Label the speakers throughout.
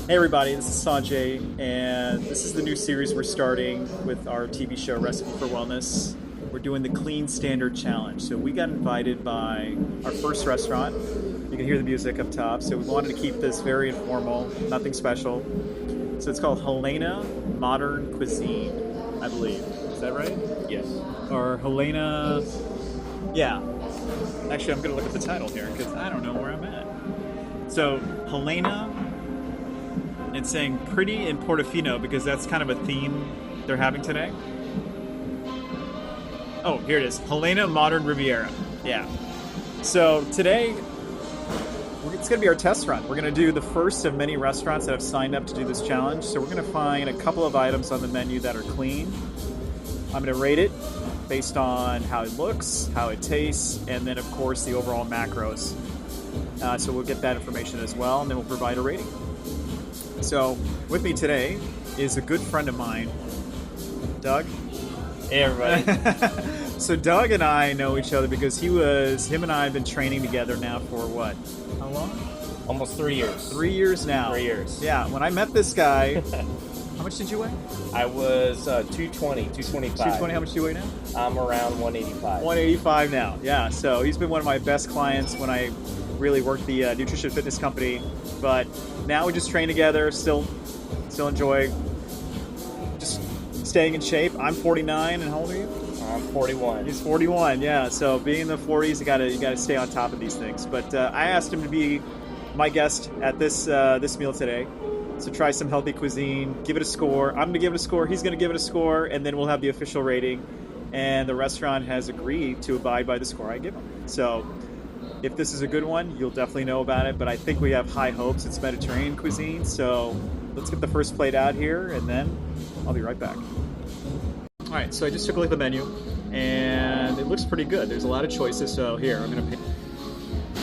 Speaker 1: Hey everybody, this is Sanjay, and this is the new series we're starting with our TV show Recipe for Wellness. We're doing the Clean Standard Challenge. So we got invited by our first restaurant. You can hear the music up top. So we wanted to keep this very informal, nothing special. So it's called Helena Modern Cuisine, I believe. Is that right?
Speaker 2: Yes.
Speaker 1: Or Helena... Yeah. Actually, I'm going to look at the title here because I don't know where I'm at. So Helena... It's saying pretty in Portofino because that's kind of a theme they're having today. Oh, here it is. Helena Moderna Riviera. Yeah. So today, it's going to be our test run. We're going to do the first of many restaurants that have signed up to do this challenge. So we're going to find a couple of items on the menu that are clean. I'm going to rate it based on how it looks, how it tastes, and then, of course, the overall macros. So we'll get that information as well, and then we'll provide a rating. So, with me today is a good friend of mine, Doug.
Speaker 2: Hey, everybody.
Speaker 1: So Doug and I know each other because him and I have been training together now for what? How long?
Speaker 2: Almost 3 years.
Speaker 1: 3 years now.
Speaker 2: 3 years.
Speaker 1: Yeah, when I met this guy, how much did you weigh?
Speaker 2: I was 220, 225.
Speaker 1: 220, how much do you weigh now?
Speaker 2: I'm around 185.
Speaker 1: 185 now, yeah. So he's been one of my best clients when I really worked the nutrition fitness company. But now we just train together, still enjoy just staying in shape. I'm 49, and how old are you?
Speaker 2: I'm 41.
Speaker 1: He's 41, yeah. So being in the 40s, you gotta stay on top of these things. But I asked him to be my guest at this meal today. So try some healthy cuisine, give it a score. I'm gonna give it a score. He's gonna give it a score, and then we'll have the official rating. And the restaurant has agreed to abide by the score I give him. So if this is a good one, you'll definitely know about it, but I think we have high hopes. It's Mediterranean cuisine, so let's get the first plate out here, and then I'll be right back. All right, so I just took a look at the menu, and it looks pretty good. There's a lot of choices, so here, I'm going to pick.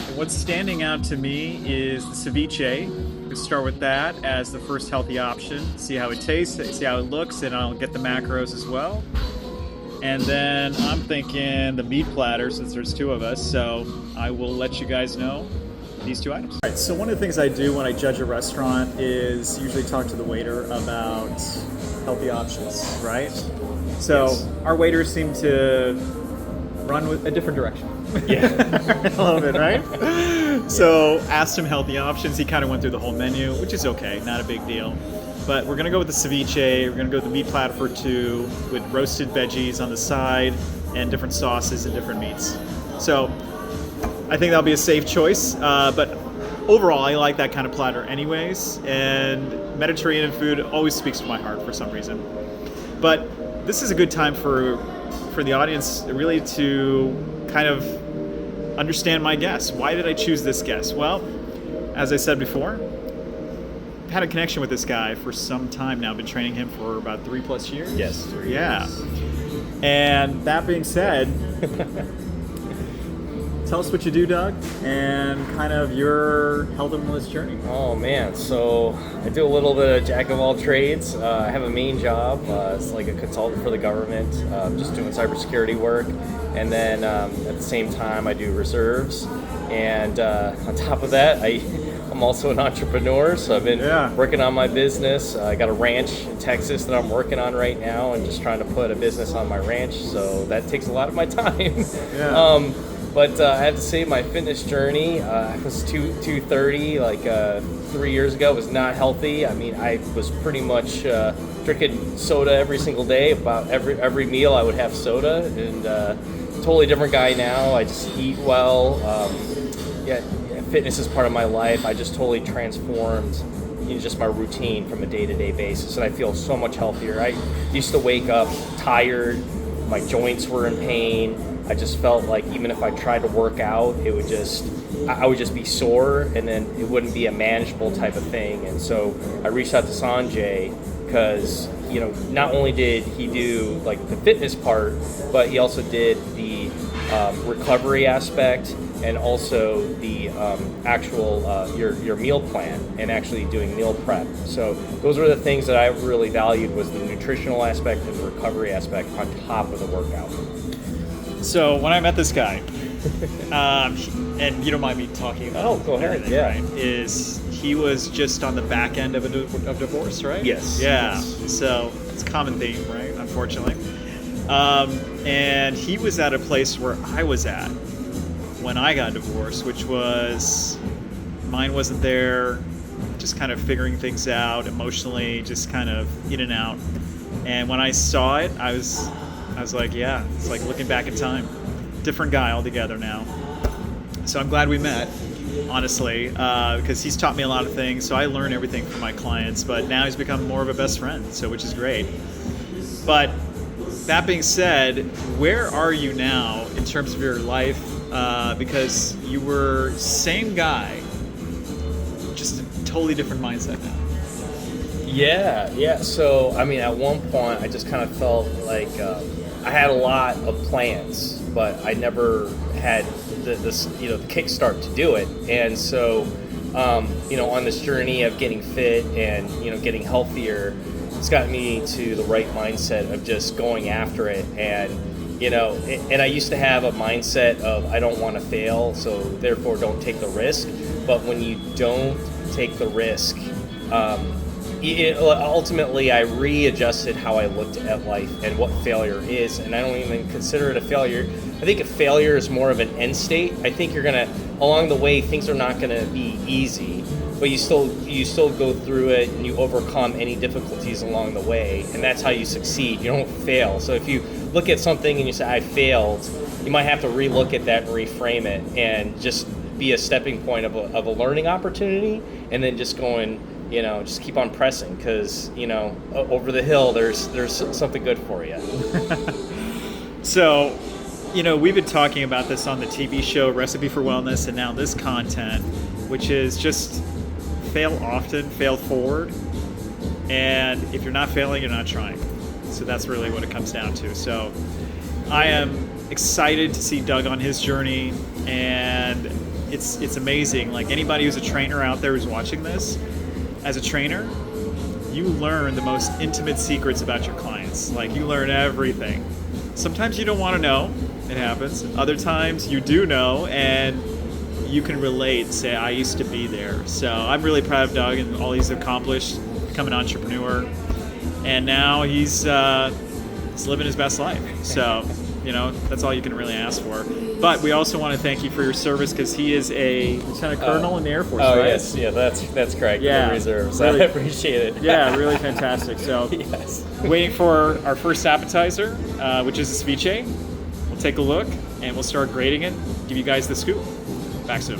Speaker 1: And what's standing out to me is the ceviche. Let's start with that as the first healthy option. See how it tastes, see how it looks, and I'll get the macros as well. And then I'm thinking the meat platter, since there's two of us, so I will let you guys know these two items. All right, so one of the things I do when I judge a restaurant is usually talk to the waiter about healthy options, right? So yes. Our waiters seem to run with a different direction.
Speaker 2: Yeah.
Speaker 1: A little bit, right? So asked him healthy options. He kind of went through the whole menu, which is okay, not a big deal. But we're going to go with the ceviche, we're going to go with the meat platter for two with roasted veggies on the side and different sauces and different meats. So I think that'll be a safe choice. But overall, I like that kind of platter anyways. And Mediterranean food always speaks to my heart for some reason. But this is a good time for the audience really to kind of understand my guess. Why did I choose this guess? Well, as I said before, had a connection with this guy for some time now. I've been training him for about 3+ years.
Speaker 2: Yes, 3
Speaker 1: yeah.
Speaker 2: years.
Speaker 1: And that being said, tell us what you do, Doug, and kind of your health and wellness journey.
Speaker 2: Oh, man. So I do a little bit of jack of all trades. I have a main job. It's like a consultant for the government, just doing cybersecurity work. And then at the same time, I do reserves. And on top of that, I'm also an entrepreneur, so I've been working on my business. I got a ranch in Texas that I'm working on right now and just trying to put a business on my ranch, so that takes a lot of my time.
Speaker 1: Yeah.
Speaker 2: But I have to say my fitness journey, I was 230 like 3 years ago. It was not healthy. I mean, I was pretty much drinking soda every single day. About every meal I would have soda, and totally different guy now. I just eat well. Fitness is part of my life. I just totally transformed just my routine from a day-to-day basis, and I feel so much healthier. I used to wake up tired, my joints were in pain. I just felt like even if I tried to work out, I would just be sore, and then it wouldn't be a manageable type of thing. And so I reached out to Sanjay because, not only did he do like the fitness part, but he also did the recovery aspect, and also the actual your meal plan and actually doing meal prep. So those were the things that I really valued, was the nutritional aspect and the recovery aspect on top of the workout.
Speaker 1: So when I met this guy, and you don't mind me talking about
Speaker 2: go ahead.
Speaker 1: everything,
Speaker 2: Yeah.
Speaker 1: right? Is he was just on the back end of of divorce, right?
Speaker 2: Yes.
Speaker 1: Yeah.
Speaker 2: Yes.
Speaker 1: So it's a common theme, right? Unfortunately. And he was at a place where I was at when I got divorced, which was mine wasn't there, just kind of figuring things out emotionally, just kind of in and out. And when I saw it, I was like, yeah, it's like looking back in time. Different guy altogether now. So I'm glad we met, honestly, because he's taught me a lot of things. So I learn everything from my clients, but now he's become more of a best friend, so which is great. But that being said, where are you now in terms of your life? Because you were same guy, just a totally different mindset now.
Speaker 2: Yeah. So, I mean, at one point, I just kind of felt like I had a lot of plans, but I never had the kickstart to do it. And so, on this journey of getting fit and, getting healthier, it's gotten me to the right mindset of just going after it. And, and I used to have a mindset of I don't want to fail, so therefore don't take the risk. But when you don't take the risk, ultimately I readjusted how I looked at life and what failure is, and I don't even consider it a failure. I think a failure is more of an end state. I think you're gonna, along the way, things are not gonna be easy, but you still go through it and you overcome any difficulties along the way, and that's how you succeed. You don't fail. So if you look at something and you say I failed, you might have to relook at that and reframe it, and just be a stepping point of a learning opportunity, and then just going, just keep on pressing, because over the hill there's something good for you.
Speaker 1: So, we've been talking about this on the TV show Recipe for Wellness, and now this content, which is just fail often, fail forward, and if you're not failing, you're not trying. So that's really what it comes down to. So I am excited to see Doug on his journey, and it's amazing. Like, anybody who's a trainer out there who's watching this, as a trainer, you learn the most intimate secrets about your clients. Like, you learn everything. Sometimes you don't want to know. It happens. Other times you do know, and you can relate and say, I used to be there. So I'm really proud of Doug and all he's accomplished, becoming an entrepreneur. And now he's living his best life. So, that's all you can really ask for. But we also want to thank you for your service, because he is a lieutenant colonel in the Air Force, right?
Speaker 2: Yes, yeah, that's correct.
Speaker 1: Yeah,
Speaker 2: in the reserves.
Speaker 1: really,
Speaker 2: I appreciate it.
Speaker 1: Yeah, really fantastic. So,
Speaker 2: yes.
Speaker 1: Waiting for our first appetizer, which is a ceviche. We'll take a look and we'll start grading it. Give you guys the scoop. Back soon.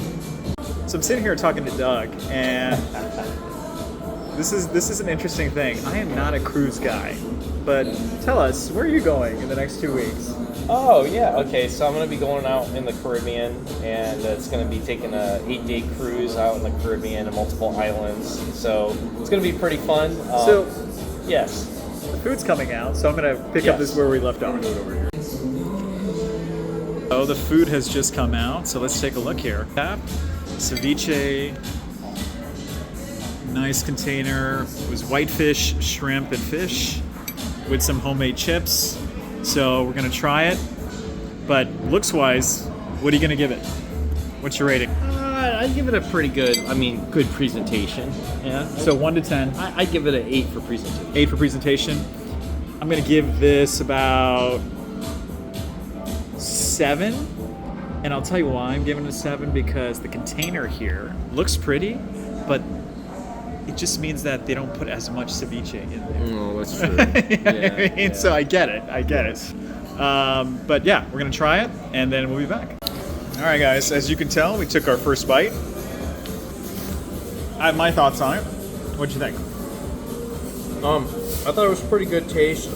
Speaker 1: So I'm sitting here talking to Doug, and this is an interesting thing. I am not a cruise guy, but tell us, where are you going in the next 2 weeks?
Speaker 2: Oh, yeah. Okay, so I'm going to be going out in the Caribbean, and it's going to be taking a 8-day cruise out in the Caribbean and multiple islands. So it's going to be pretty fun. Yes.
Speaker 1: The food's coming out, so I'm going to pick up this where we left off. Over here. So the food has just come out, so let's take a look here. Ceviche, nice container. It was whitefish, shrimp, and fish with some homemade chips. So we're gonna try it, but looks-wise, what are you gonna give it? What's your rating?
Speaker 3: I'd give it a pretty good presentation. Yeah.
Speaker 1: So 1 to 10.
Speaker 3: I'd give it an 8 for presentation.
Speaker 1: 8 for presentation. I'm gonna give this about 7, and I'll tell you why I'm giving it a 7, because the container here looks pretty, but it just means that they don't put as much ceviche in there.
Speaker 3: Oh, that's true.
Speaker 1: Yeah. So I get it. But yeah, we're gonna try it, and then we'll be back. All right, guys. As you can tell, we took our first bite. I have my thoughts on it. What'd you think?
Speaker 2: I thought it was pretty good taste.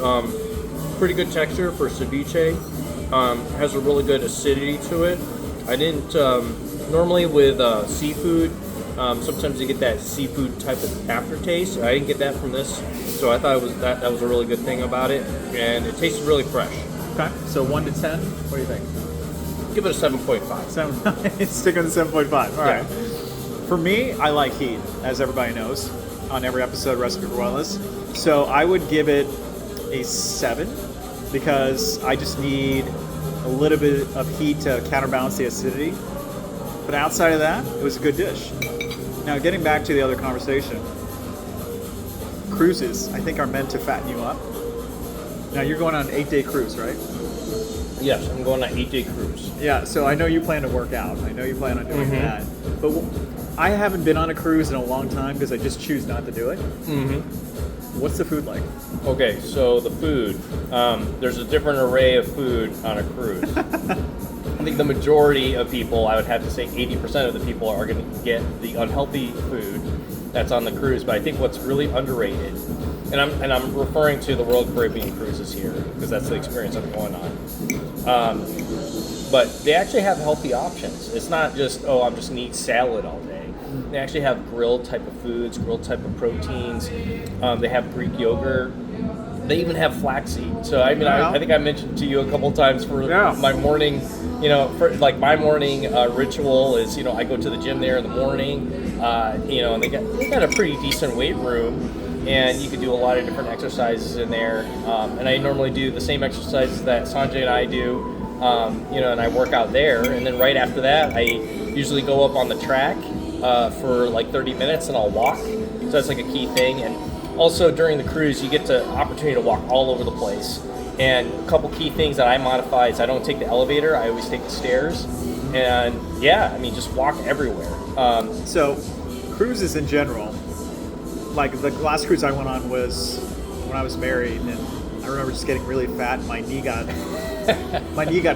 Speaker 2: Pretty good texture for ceviche. Has a really good acidity to it. I didn't normally with seafood. Sometimes you get that seafood type of aftertaste. I didn't get that from this, so I thought that was a really good thing about it, and it tasted really fresh.
Speaker 1: Okay, so 1 to 10. What do you think?
Speaker 2: Give it a 7.5.
Speaker 1: 7. Stick with the 7.5. All right. For me, I like heat, as everybody knows, on every episode of Recipe for Wellness. So I would give it a 7, because I just need a little bit of heat to counterbalance the acidity. But outside of that, it was a good dish. Now, getting back to the other conversation, cruises, I think, are meant to fatten you up. Now, you're going on an 8-day cruise, right?
Speaker 2: Yes, I'm going on an 8-day cruise.
Speaker 1: Yeah, so I know you plan to work out. I know you plan on doing that. But I haven't been on a cruise in a long time because I just choose not to do it. What's the food like?
Speaker 2: Okay, so the food. There's a different array of food on a cruise. I think the majority of people, I would have to say 80% of the people are going to get the unhealthy food that's on the cruise. But I think what's really underrated, and I'm referring to the Royal Caribbean cruises here because that's the experience I'm going on. But they actually have healthy options. It's not just, I'm just going to eat salad all day. They actually have grilled type of foods, grilled type of proteins. They have Greek yogurt. They even have flaxseed. So I mean, I think I mentioned to you a couple times for my morning, my morning ritual is, I go to the gym there in the morning, and they got a pretty decent weight room, and you can do a lot of different exercises in there. And I normally do the same exercises that Sanjay and I do, and I work out there. And then right after that, I usually go up on the track for like 30 minutes and I'll walk. So that's like a key thing. And also during the cruise, you get the opportunity to walk all over the place. And a couple key things that I modify is I don't take the elevator, I always take the stairs. And just walk everywhere.
Speaker 1: So cruises in general, like the last cruise I went on was when I was married, and I remember just getting really fat and my knee got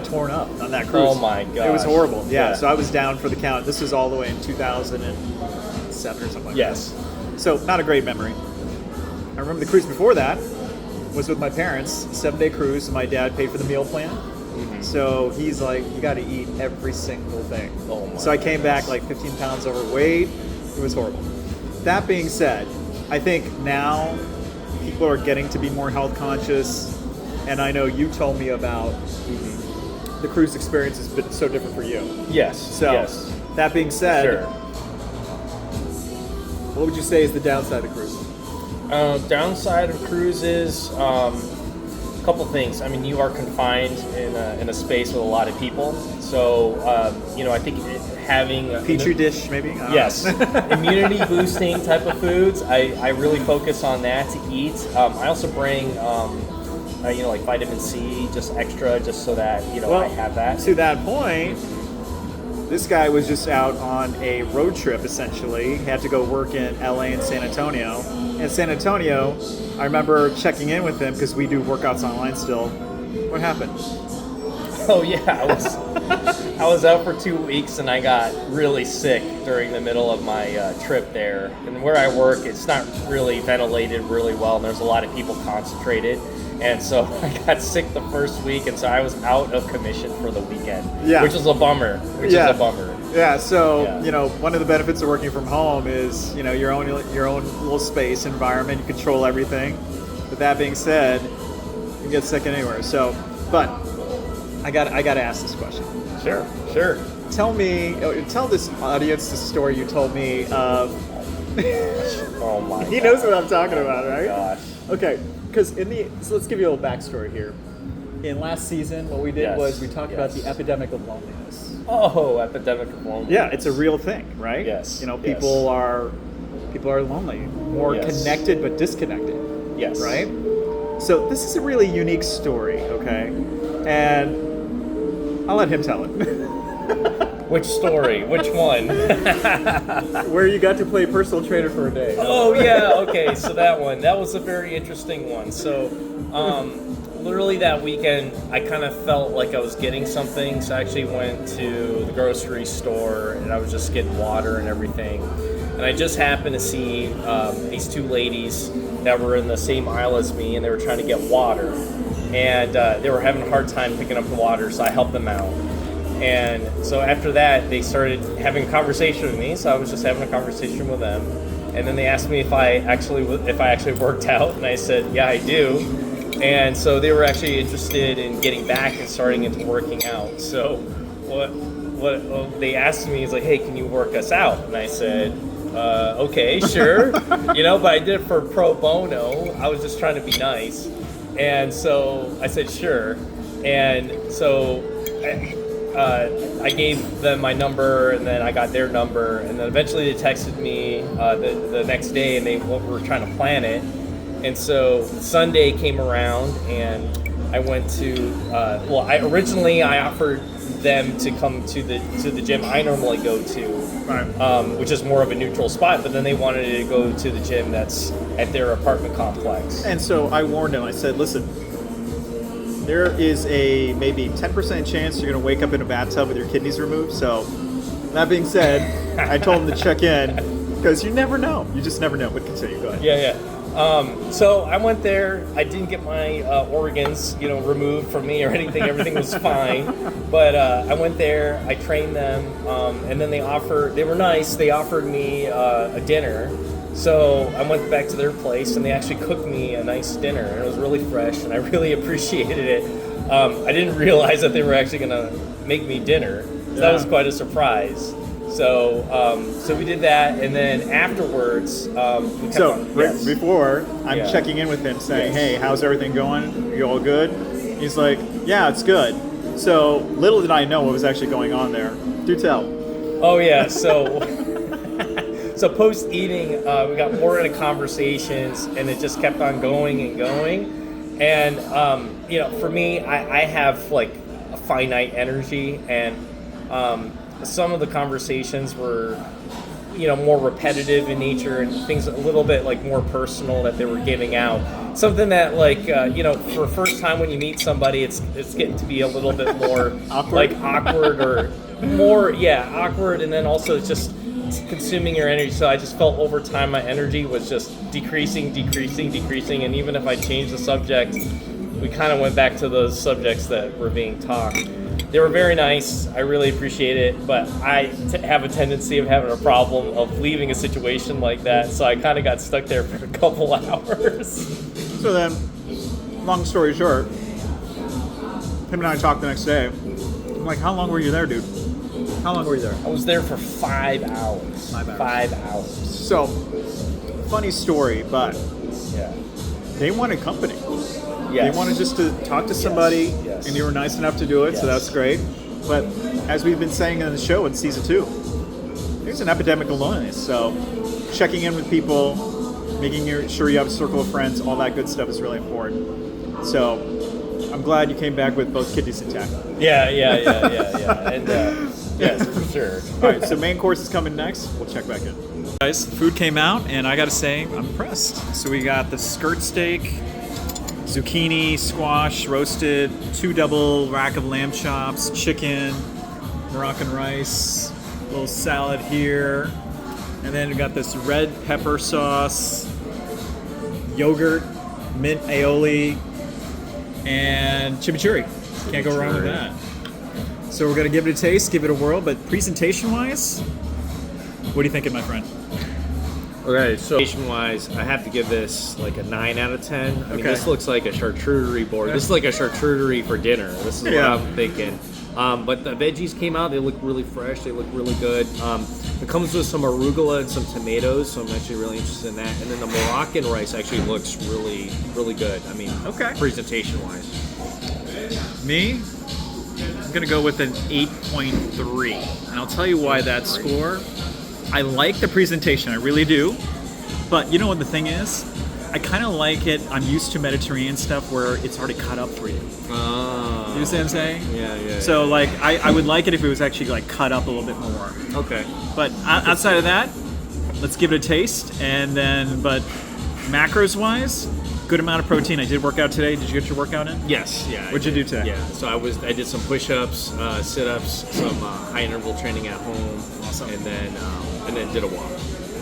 Speaker 1: torn up on that cruise.
Speaker 2: Oh my god.
Speaker 1: It was horrible. Yeah, so I was down for the count. This was all the way in 2007 or something like that.
Speaker 2: Yes.
Speaker 1: So not a great memory. I remember the cruise before that was with my parents, 7-day cruise, and my dad paid for the meal plan. So he's like, you got to eat every single thing. So I came back like 15 pounds overweight. It was horrible. That being said, I think now people are getting to be more health conscious, and I know you told me about the cruise experience has been so different for you.
Speaker 2: Yes.
Speaker 1: So that being said, what would you say is the downside of cruising?
Speaker 2: Downside of cruises, a couple things. I mean, you are confined in a space with a lot of people. So, I think having a
Speaker 1: Petri dish, maybe?
Speaker 2: Yes. Immunity boosting type of foods. I really focus on that to eat. I also bring, like vitamin C, just extra, just so that, I have that.
Speaker 1: To that point, this guy was just out on a road trip, essentially. He had to go work in LA and San Antonio. In San Antonio, I remember checking in with him because we do workouts online still. What happened?
Speaker 2: Oh yeah, I was out for 2 weeks and I got really sick during the middle of my trip there. And where I work, it's not really ventilated really well, and there's a lot of people concentrated. And so I got sick the first week, and so I was out of commission for the weekend, which is a bummer.
Speaker 1: Yeah, so one of the benefits of working from home is your own little space environment. You control everything. But that being said, you can get sick anywhere. So, but I got to ask this question.
Speaker 2: Sure.
Speaker 1: Tell this audience the story you told me of.
Speaker 2: Oh my!
Speaker 1: He knows what I'm talking about, right?
Speaker 2: Gosh.
Speaker 1: Okay, because so let's give you a little backstory here. In last season, what we did was we talked about the epidemic of loneliness.
Speaker 2: Oh, epidemic of loneliness.
Speaker 1: Yeah, it's a real thing, right?
Speaker 2: Yes.
Speaker 1: People are lonely, more connected but disconnected.
Speaker 2: Yes.
Speaker 1: Right? So this is a really unique story, okay? And I'll let him tell it.
Speaker 2: Which story? Which one?
Speaker 1: Where you got to play personal trainer for a day.
Speaker 2: Oh yeah, okay. So that was a very interesting one. So, literally that weekend, I kind of felt like I was getting something. So I actually went to the grocery store and I was just getting water and everything. And I just happened to see these two ladies that were in the same aisle as me, and they were trying to get water. And they were having a hard time picking up the water, so I helped them out. And so after that, they started having a conversation with me. So I was just having a conversation with them, and then they asked me if I actually worked out, and I said, yeah, I do. And so they were actually interested in getting back and starting into working out. So what they asked me is like, hey, can you work us out? And I said, okay, sure. But I did it for pro bono. I was just trying to be nice. And so I said, sure. And so I gave them my number, and then I got their number, and then eventually they texted me the next day, and they were trying to plan it. And so Sunday came around, and I went to. Originally I offered them to come to the gym I normally go to, which is more of a neutral spot. But then they wanted to go to the gym that's at their apartment complex.
Speaker 1: And so I warned them. I said, listen, there is a maybe 10% chance you're going to wake up in a bathtub with your kidneys removed. So that being said, I told them to check in because you never know. You just never know. But continue. Go ahead.
Speaker 2: Yeah. So I went there. I didn't get my organs, removed from me or anything. Everything was fine. But I went there. I trained them, and then they were nice. They offered me a dinner. So I went back to their place, and they actually cooked me a nice dinner, and it was really fresh, and I really appreciated it. I didn't realize that they were actually going to make me dinner. So that was quite a surprise. So we did that, and then afterwards,
Speaker 1: before I'm checking in with him, saying, "Hey, how's everything going? Are you all good?" He's like, "Yeah, it's good." So little did I know what was actually going on there. Do tell.
Speaker 2: Oh yeah, so so post eating, we got more into conversations, and it just kept on going and going. And for me, I have like a finite energy, and some of the conversations were, more repetitive in nature and things a little bit like more personal that they were giving out. Something that for the first time when you meet somebody, it's getting to be a little bit more awkward or more, awkward. And then also it's just consuming your energy. So I just felt over time my energy was just decreasing. And even if I changed the subject, we kind of went back to those subjects that were being talked. They were very nice. I really appreciate it, but I have a tendency of having a problem of leaving a situation like that, so I kind of got stuck there for a couple hours.
Speaker 1: So then, long story short, him and I talked the next day. I'm like, how long were you there, dude? How long were you there?
Speaker 2: I was there for 5 hours. 5 hours.
Speaker 1: So, funny story, but
Speaker 2: yeah,
Speaker 1: they wanted company.
Speaker 2: Yes.
Speaker 1: They wanted just to talk to somebody,
Speaker 2: yes.
Speaker 1: And you were nice enough to do it, so that's great. But as we've been saying in the show in season 2, there's an epidemic of loneliness. So checking in with people, making sure you have a circle of friends, all that good stuff is really important. So I'm glad you came back with both kidneys intact.
Speaker 2: Yeah. And yes, for sure.
Speaker 1: All right, so main course is coming next. We'll check back in. Guys, food came out, and I got to say, I'm impressed. So we got the skirt steak, zucchini, squash, roasted, 2 double rack of lamb chops, chicken, Moroccan rice, a little salad here, and then we got this red pepper sauce, yogurt, mint aioli, and chimichurri. Can't go wrong with that. So we're going to give it a taste, give it a whirl, but presentation-wise, what are you thinking, my friend?
Speaker 3: Okay, so presentation-wise, I have to give this like a 9 out of 10. I mean, this looks like a charcuterie board. This is like a charcuterie for dinner. This is what I'm thinking. But the veggies came out. They look really fresh. They look really good. It comes with some arugula and some tomatoes, so I'm actually really interested in that. And then the Moroccan rice actually looks really, really good. I mean, presentation-wise.
Speaker 1: Me? I'm going to go with an 8.3. And I'll tell you why that score. I like the presentation, I really do. But you know what the thing is? I kind of like it. I'm used to Mediterranean stuff where it's already cut up for you.
Speaker 3: Oh.
Speaker 1: You see what I'm saying?
Speaker 3: Yeah.
Speaker 1: So like, I would like it if it was actually like cut up a little bit more.
Speaker 3: Okay.
Speaker 1: But outside of that, let's give it a taste. And then, but macros wise, good amount of protein. I did work out today. Did you get your workout in?
Speaker 3: Yes. Yeah.
Speaker 1: What'd you do today?
Speaker 3: Yeah. So I did some push-ups, sit-ups, some high interval training at home.
Speaker 1: Awesome.
Speaker 3: And then did a walk.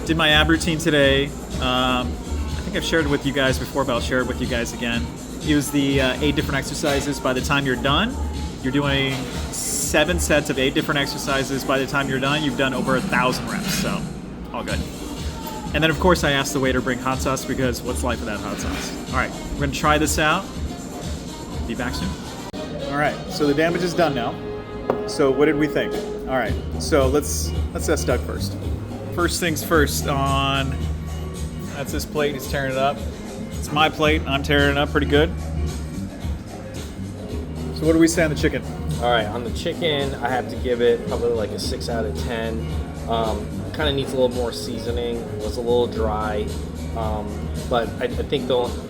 Speaker 1: Did my ab routine today. I think I've shared it with you guys before, but I'll share it with you guys again. It was the 8 different exercises. By the time you're done, you're doing 7 sets of 8 different exercises. By the time you're done, you've done over 1,000 reps. So, all good. And then, of course, I asked the waiter to bring hot sauce because what's life without hot sauce? All right, we're going to try this out. Be back soon. All right, so the damage is done now. So what did we think? All right, so let's ask Doug first. First things first on, that's his plate, he's tearing it up. It's my plate, I'm tearing it up pretty good. So what do we say on the chicken?
Speaker 2: All right, on the chicken, I have to give it probably like a 6 out of 10. Kind of needs a little more seasoning. It was a little dry. But I think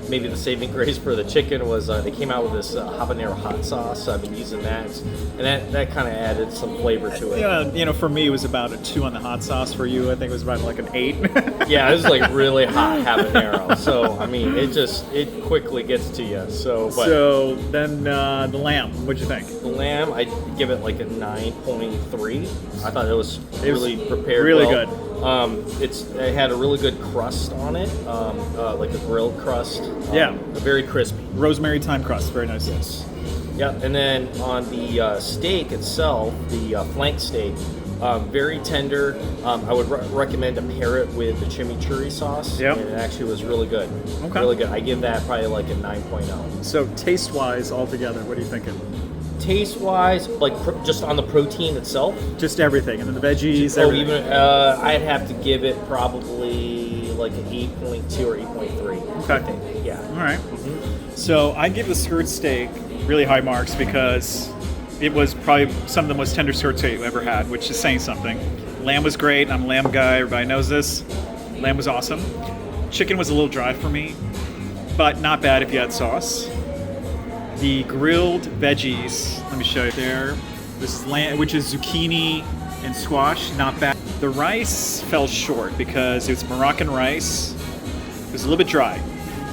Speaker 2: maybe the saving grace for the chicken was they came out with this habanero hot sauce. So I've been using that, and that kind of added some flavor to it.
Speaker 1: Yeah, for me it was about a 2 on the hot sauce. For you, I think it was about like an 8.
Speaker 2: Yeah, it was like really hot habanero. So I mean, it quickly gets to you. So
Speaker 1: then the lamb, what'd you think?
Speaker 2: The lamb, I give it like a 9.3. I thought it was really prepared.
Speaker 1: Really
Speaker 2: well.
Speaker 1: good.
Speaker 2: It had a really good crust on it, like a grilled crust. Very crispy.
Speaker 1: Rosemary thyme crust, very nice.
Speaker 2: Yes. Yeah, and then on the steak itself, the flank steak, very tender. I would recommend to pair it with the chimichurri sauce.
Speaker 1: Yep.
Speaker 2: And it actually was really good.
Speaker 1: Okay.
Speaker 2: Really good. I give that probably like a 9.0.
Speaker 1: So taste-wise, altogether, what are you thinking?
Speaker 2: Taste-wise, like just on the protein itself?
Speaker 1: Just everything, and then the veggies, everything.
Speaker 2: I'd have to give it probably like an 8.2 or 8.3.
Speaker 1: Okay.
Speaker 2: I think. Yeah.
Speaker 1: All right. Mm-hmm. So I give the skirt steak really high marks because it was probably some of the most tender skirt steak I've ever had, which is saying something. Lamb was great. I'm a lamb guy. Everybody knows this. Lamb was awesome. Chicken was a little dry for me, but not bad if you had sauce. The grilled veggies, let me show you there. This is lamb, which is zucchini and squash, not bad. The rice fell short because it was Moroccan rice. It was a little bit dry.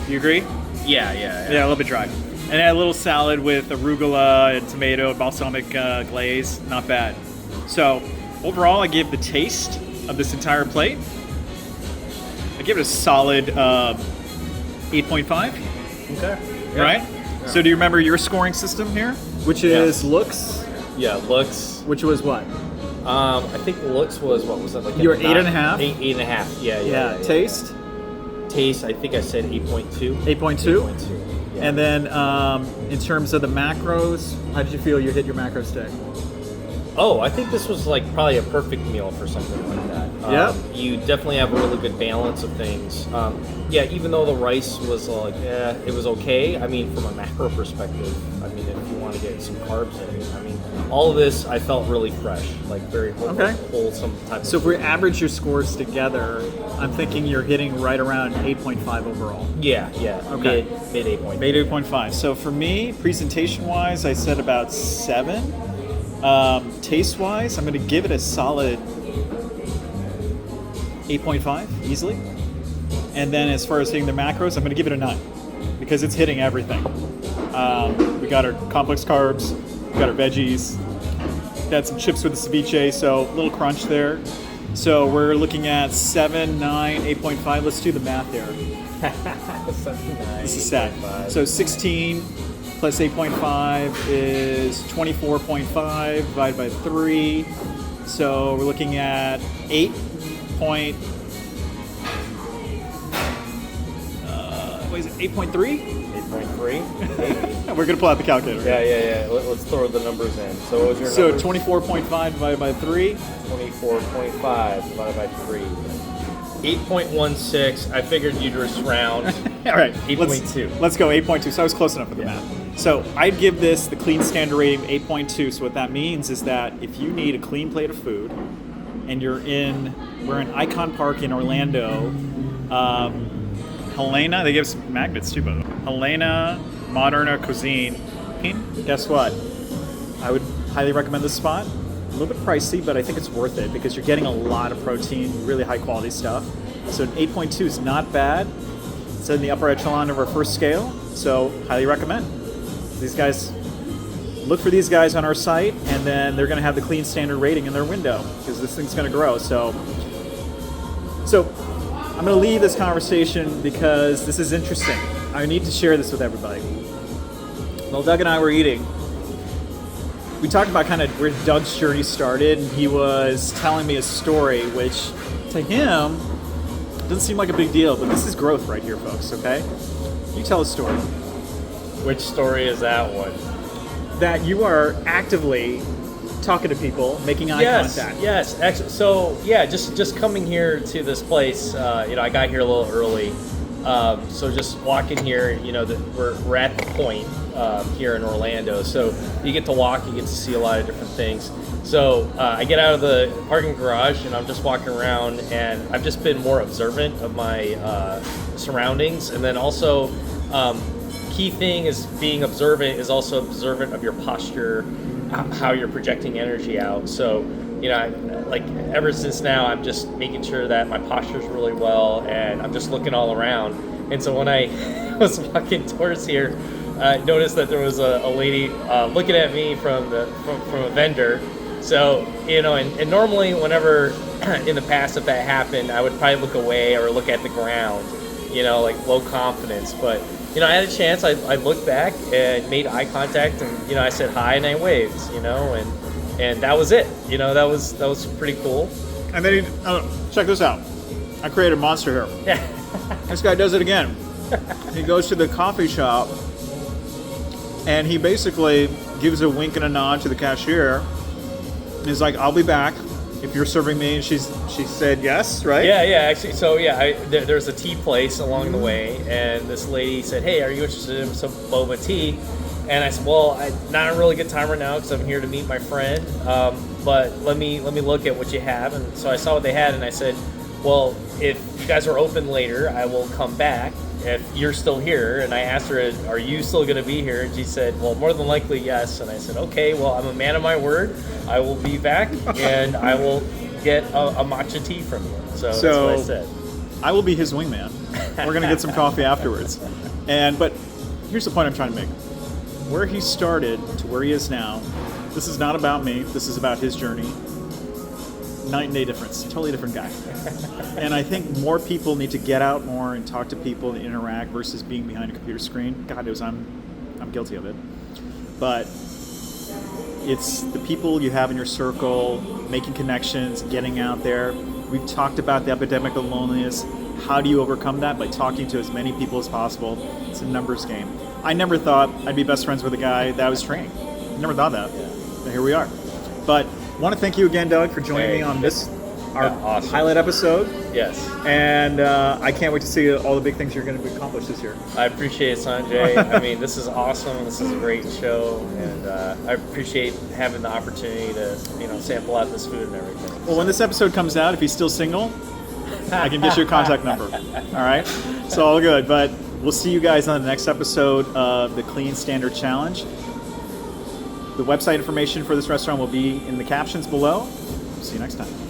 Speaker 1: Do you agree?
Speaker 2: Yeah,
Speaker 1: a little bit dry. And I had a little salad with arugula and tomato and balsamic glaze, not bad. So overall, I give the taste of this entire plate, I give it a solid 8.5.
Speaker 2: Okay.
Speaker 1: Yeah. Right? So do you remember your scoring system here? Which is looks?
Speaker 2: Yeah, looks.
Speaker 1: Which was what?
Speaker 2: I think looks was, what was that? Like
Speaker 1: you were 8.5?
Speaker 2: 8.5, yeah.
Speaker 1: Taste?
Speaker 2: Taste, I think I said 8.2.
Speaker 1: 8.2?
Speaker 2: 8.2, yeah.
Speaker 1: And then in terms of the macros, how did you feel you hit your macros today?
Speaker 2: Oh, I think this was like probably a perfect meal for something like that. You definitely have a really good balance of things. Even though the rice was like, it was okay. I mean, from a macro perspective, I mean, if you want to get some carbs in it, I mean, all of this I felt really fresh, like very wholesome type.
Speaker 1: So if we average your scores together, I'm thinking you're hitting right around 8.5 overall.
Speaker 2: Yeah.
Speaker 1: Okay.
Speaker 2: Mid 8.5.
Speaker 1: Mid 8.5. So for me, presentation-wise, I said about 7. Taste-wise, I'm going to give it a solid 8.5 easily. And then as far as hitting the macros, I'm going to give it a 9 because it's hitting everything. We got our complex carbs, we got our veggies, got some chips with the ceviche, so a little crunch there. So we're looking at 7, 9, 8.5. Let's do the math here.
Speaker 2: 7, 9,
Speaker 1: this is sad. So 16 plus 8.5 is 24.5 divided by 3. So we're looking at 8.3? We're going to pull out the calculator.
Speaker 2: Yeah. Let's throw the numbers in. So what was your numbers?
Speaker 1: 24.5 divided by 3.
Speaker 2: 24.5 divided by 3. 8.16. I figured you'd just round.
Speaker 1: All right.
Speaker 2: 8.2.
Speaker 1: Let's go 8.2. So I was close enough with the math. So I'd give this the clean standard rating 8.2. So what that means is that if you need a clean plate of food and we're in Icon Park in Orlando, Helena, they give us magnets too, by the way. Helena Moderna Cuisine. Guess what? I would highly recommend this spot. A little bit pricey, but I think it's worth it because you're getting a lot of protein, really high quality stuff. So an 8.2 is not bad. It's in the upper echelon of our first scale, so highly recommend. These guys, look for these guys on our site, and then they're going to have the clean standard rating in their window because this thing's going to grow. So I'm going to leave this conversation because this is interesting. I need to share this with everybody. While Doug and I were eating, we talked about kind of where Doug's journey started, and he was telling me a story, which to him doesn't seem like a big deal, but this is growth right here, folks, okay? You tell a story.
Speaker 2: Which story is that one?
Speaker 1: That you are actively talking to people, making eye contact.
Speaker 2: Yes, actually, so yeah, just coming here to this place, I got here a little early, So just walking here, we're at the point here in Orlando. So you get to walk, you get to see a lot of different things. So I get out of the parking garage and I'm just walking around, and I've just been more observant of my surroundings. And then also, key thing is being observant is also observant of your posture, how you're projecting energy out. So, ever since now, I'm just making sure that my posture's really well, and I'm just looking all around. And so when I was walking towards here, I noticed that there was a lady looking at me from a vendor. So, and normally whenever in the past if that happened, I would probably look away or look at the ground, like low confidence. But, I had a chance. I looked back and made eye contact, and, I said hi and I waved, and that was it. That was pretty cool.
Speaker 1: And then check this out. I created a monster here.
Speaker 2: Yeah.
Speaker 1: This guy does it again. He goes to the coffee shop, and he basically gives a wink and a nod to the cashier. He's like, "I'll be back if you're serving me." And she said yes, right?
Speaker 2: Yeah, actually. So there's a tea place along the way, and this lady said, "Hey, are you interested in some boba tea?" And I said, "Well, not a really good time right now because I'm here to meet my friend. But let me look at what you have." And so I saw what they had, and I said, "Well, if you guys are open later, I will come back if you're still here." And I asked her, "Are you still going to be here?" And she said, "Well, more than likely, yes." And I said, "Okay, well, I'm a man of my word. I will be back, and I will get a matcha tea from you." So that's what I said.
Speaker 1: I will be his wingman. We're going to get some coffee afterwards. But here's the point I'm trying to make. Where he started to where he is now, this is not about me. This is about his journey. Night and day difference. Totally different guy. And I think more people need to get out more and talk to people and interact versus being behind a computer screen. God knows I'm guilty of it. But it's the people you have in your circle, making connections, getting out there. We've talked about the epidemic of loneliness. How do you overcome that? By talking to as many people as possible. It's a numbers game. I never thought I'd be best friends with a guy that I was training. Never thought that. And here we are. But I want to thank you again, Doug, for joining me on our
Speaker 2: awesome
Speaker 1: pilot episode.
Speaker 2: Yes.
Speaker 1: And I can't wait to see all the big things you're going to accomplish this year.
Speaker 2: I appreciate it, Sanjay. I mean, this is awesome. This is a great show, and I appreciate having the opportunity to, sample out this food and everything.
Speaker 1: Well, when this episode comes out, if he's still single, I can get you a contact number. All right? It's all good. But we'll see you guys on the next episode of the Clean Standard Challenge. The website information for this restaurant will be in the captions below. See you next time.